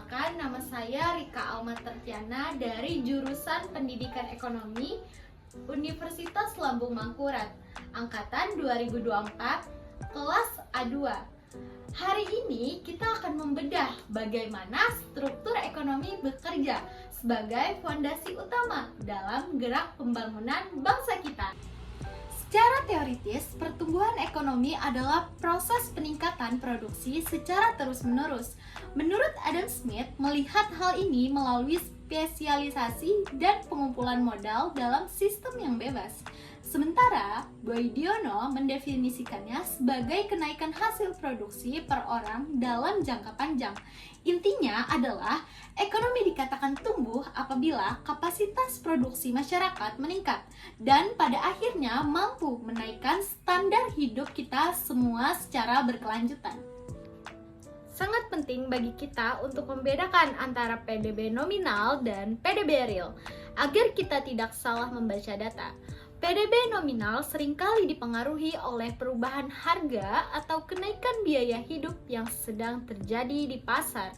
Perkenalkan, nama saya Rika Alma Tertiana dari jurusan Pendidikan Ekonomi Universitas Lambung Mangkurat, Angkatan 2024, kelas A2. Hari ini kita akan membedah bagaimana struktur ekonomi bekerja sebagai fondasi utama dalam gerak pembangunan bangsa kita. Secara teoritis, pertumbuhan ekonomi adalah proses peningkatan produksi secara terus-menerus. Menurut Adam Smith, melihat hal ini melalui spesialisasi dan pengumpulan modal dalam sistem yang bebas. Sementara, Boydiono mendefinisikannya sebagai kenaikan hasil produksi per orang dalam jangka panjang. Intinya adalah, ekonomi dikatakan tumbuh apabila kapasitas produksi masyarakat meningkat dan pada akhirnya mampu menaikkan standar hidup kita semua secara berkelanjutan. Sangat penting bagi kita untuk membedakan antara PDB nominal dan PDB real, agar kita tidak salah membaca data. PDB nominal seringkali dipengaruhi oleh perubahan harga atau kenaikan biaya hidup yang sedang terjadi di pasar.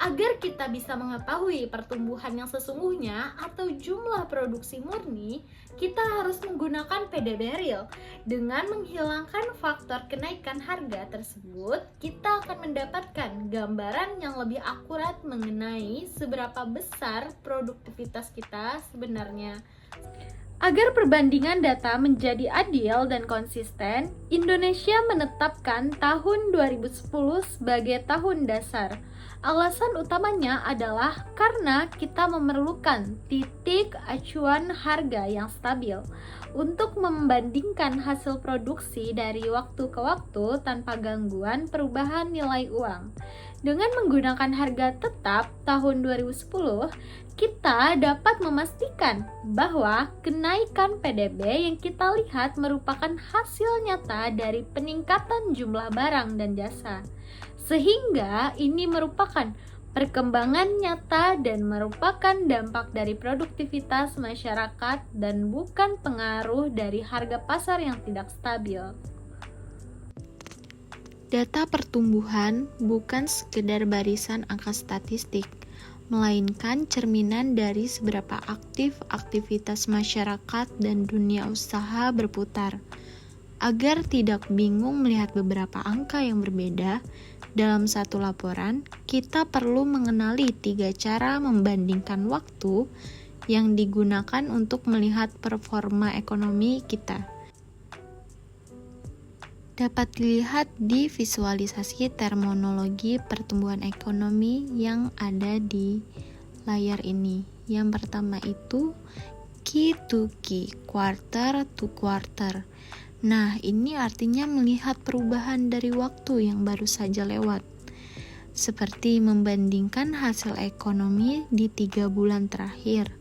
Agar kita bisa mengetahui pertumbuhan yang sesungguhnya atau jumlah produksi murni, kita harus menggunakan PDB real. Dengan menghilangkan faktor kenaikan harga tersebut, kita akan mendapatkan gambaran yang lebih akurat mengenai seberapa besar produktivitas kita sebenarnya. Agar perbandingan data menjadi adil dan konsisten, Indonesia menetapkan tahun 2010 sebagai tahun dasar. Alasan utamanya adalah karena kita memerlukan titik acuan harga yang stabil untuk membandingkan hasil produksi dari waktu ke waktu tanpa gangguan perubahan nilai uang. Dengan menggunakan harga tetap tahun 2010, kita dapat memastikan bahwa kenaikan PDB yang kita lihat merupakan hasil nyata dari peningkatan jumlah barang dan jasa. Sehingga ini merupakan perkembangan nyata dan merupakan dampak dari produktivitas masyarakat dan bukan pengaruh dari harga pasar yang tidak stabil. Data pertumbuhan bukan sekedar barisan angka statistik, melainkan cerminan dari seberapa aktif aktivitas masyarakat dan dunia usaha berputar. Agar tidak bingung melihat beberapa angka yang berbeda dalam satu laporan, kita perlu mengenali 3 cara membandingkan waktu yang digunakan untuk melihat performa ekonomi kita. Dapat dilihat di visualisasi terminologi pertumbuhan ekonomi yang ada di layar ini. Yang pertama itu key to key, quarter to quarter. Nah, ini artinya melihat perubahan dari waktu yang baru saja lewat. Seperti membandingkan hasil ekonomi di 3 bulan terakhir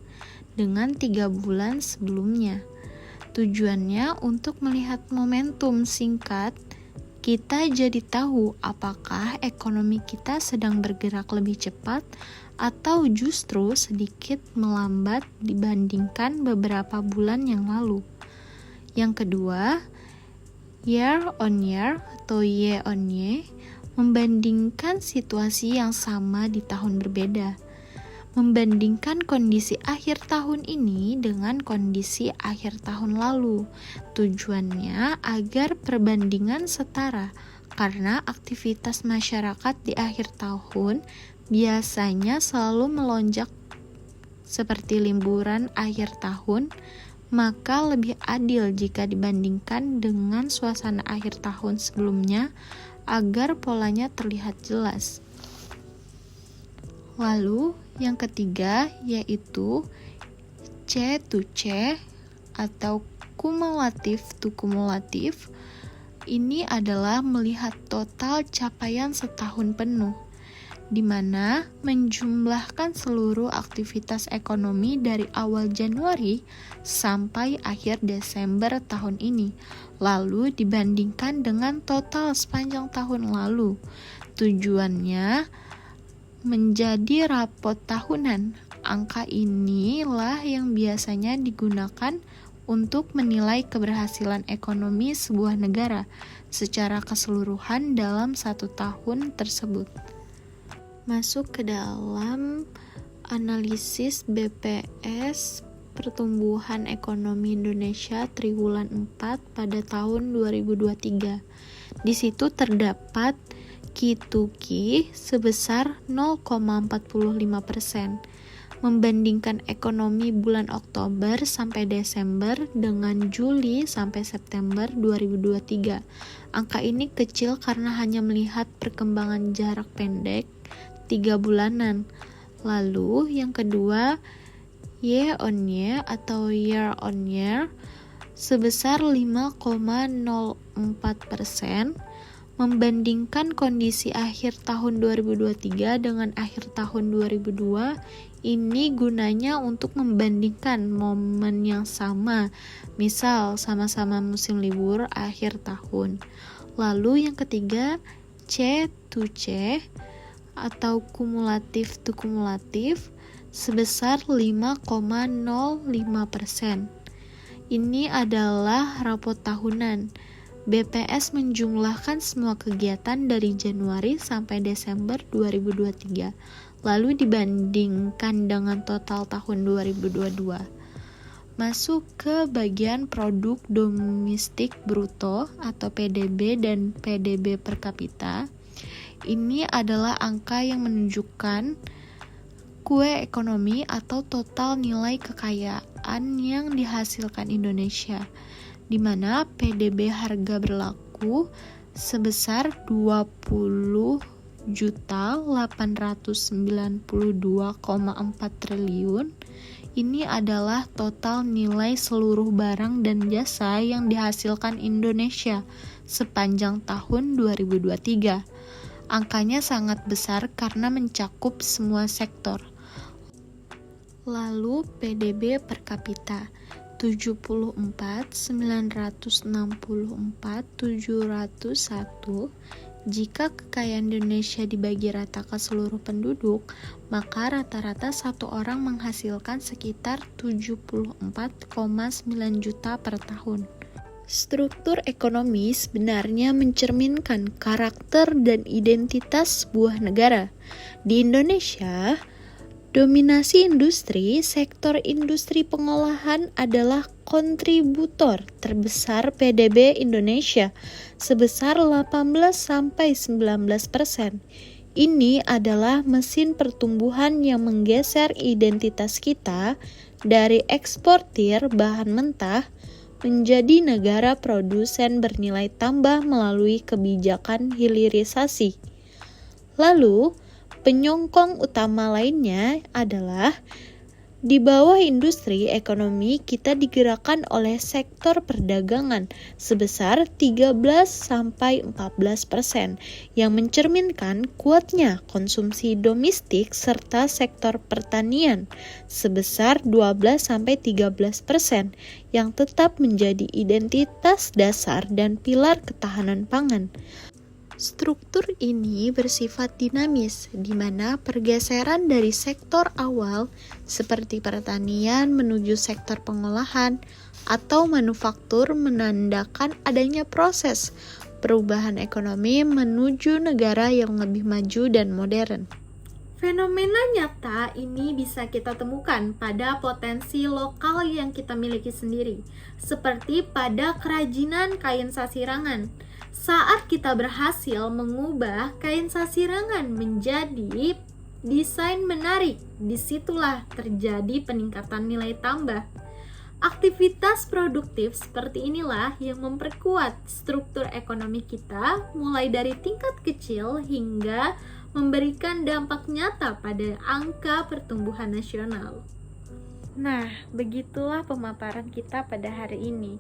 dengan 3 bulan sebelumnya. Tujuannya untuk melihat momentum singkat, kita jadi tahu apakah ekonomi kita sedang bergerak lebih cepat atau justru sedikit melambat dibandingkan beberapa bulan yang lalu. Yang kedua, year on year atau year on year, membandingkan situasi yang sama di tahun berbeda. Membandingkan kondisi akhir tahun ini dengan kondisi akhir tahun lalu. Tujuannya agar perbandingan setara, karena aktivitas masyarakat di akhir tahun biasanya selalu melonjak seperti liburan akhir tahun, maka lebih adil jika dibandingkan dengan suasana akhir tahun sebelumnya agar polanya terlihat jelas. Lalu yang ketiga yaitu C to C atau kumulatif to kumulatif. Ini adalah melihat total capaian setahun penuh, di mana menjumlahkan seluruh aktivitas ekonomi dari awal Januari sampai akhir Desember tahun ini, lalu dibandingkan dengan total sepanjang tahun lalu. Tujuannya menjadi rapot tahunan. Angka inilah yang biasanya digunakan untuk menilai keberhasilan ekonomi sebuah negara secara keseluruhan dalam 1 tahun tersebut. masuk ke dalam analisis BPS Pertumbuhan Ekonomi Indonesia triwulan 4 pada tahun 2023. Di situ terdapat Q2Q sebesar 0,45%, membandingkan ekonomi bulan Oktober sampai Desember dengan Juli sampai September 2023. Angka ini kecil karena hanya melihat perkembangan jarak pendek 3 bulanan. Lalu yang kedua, year on year atau year on year sebesar 5,04%, membandingkan kondisi akhir tahun 2023 dengan akhir tahun 2002. Ini gunanya untuk membandingkan momen yang sama, misal sama-sama musim libur akhir tahun. Lalu yang ketiga, C to C atau kumulatif to kumulatif sebesar 5,05%. Ini adalah rapot tahunan. BPS menjumlahkan semua kegiatan dari Januari sampai Desember 2023, lalu dibandingkan dengan total tahun 2022. Masuk ke bagian produk domestik bruto atau PDB dan PDB per kapita. Ini adalah angka yang menunjukkan kue ekonomi atau total nilai kekayaan yang dihasilkan Indonesia, di mana PDB harga berlaku sebesar 20.892,4 triliun. Ini adalah total nilai seluruh barang dan jasa yang dihasilkan Indonesia sepanjang tahun 2023. Angkanya sangat besar karena mencakup semua sektor. Lalu PDB per kapita 74.964.701. Jika kekayaan Indonesia dibagi rata ke seluruh penduduk, maka rata-rata satu orang menghasilkan sekitar 74,9 juta per tahun. Struktur ekonomi sebenarnya mencerminkan karakter dan identitas sebuah negara. Di Indonesia, dominasi industri, sektor industri pengolahan adalah kontributor terbesar PDB Indonesia sebesar 18-19%. Ini adalah mesin pertumbuhan yang menggeser identitas kita dari eksportir bahan mentah menjadi negara produsen bernilai tambah melalui kebijakan hilirisasi. Lalu, penyokong utama lainnya adalah di bawah industri ekonomi kita digerakkan oleh sektor perdagangan sebesar 13-14% yang mencerminkan kuatnya konsumsi domestik serta sektor pertanian sebesar 12-13% yang tetap menjadi identitas dasar dan pilar ketahanan pangan. Struktur ini bersifat dinamis, di mana pergeseran dari sektor awal seperti pertanian menuju sektor pengolahan atau manufaktur menandakan adanya proses perubahan ekonomi menuju negara yang lebih maju dan modern. Fenomena nyata ini bisa kita temukan pada potensi lokal yang kita miliki sendiri, seperti pada kerajinan kain sasirangan. Saat kita berhasil mengubah kain sasirangan menjadi desain menarik, disitulah terjadi peningkatan nilai tambah. Aktivitas produktif seperti inilah yang memperkuat struktur ekonomi kita, mulai dari tingkat kecil hingga memberikan dampak nyata pada angka pertumbuhan nasional. Nah, begitulah pemaparan kita pada hari ini.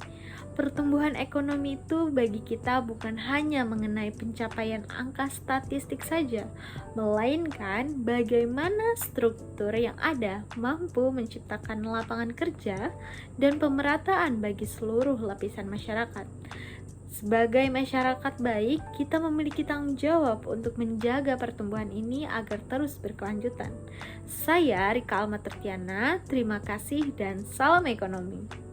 Pertumbuhan ekonomi itu bagi kita bukan hanya mengenai pencapaian angka statistik saja, melainkan bagaimana struktur yang ada mampu menciptakan lapangan kerja dan pemerataan bagi seluruh lapisan masyarakat. Sebagai masyarakat baik, kita memiliki tanggung jawab untuk menjaga pertumbuhan ini agar terus berkelanjutan. Saya Rika Alma Tertiana, terima kasih dan salam ekonomi.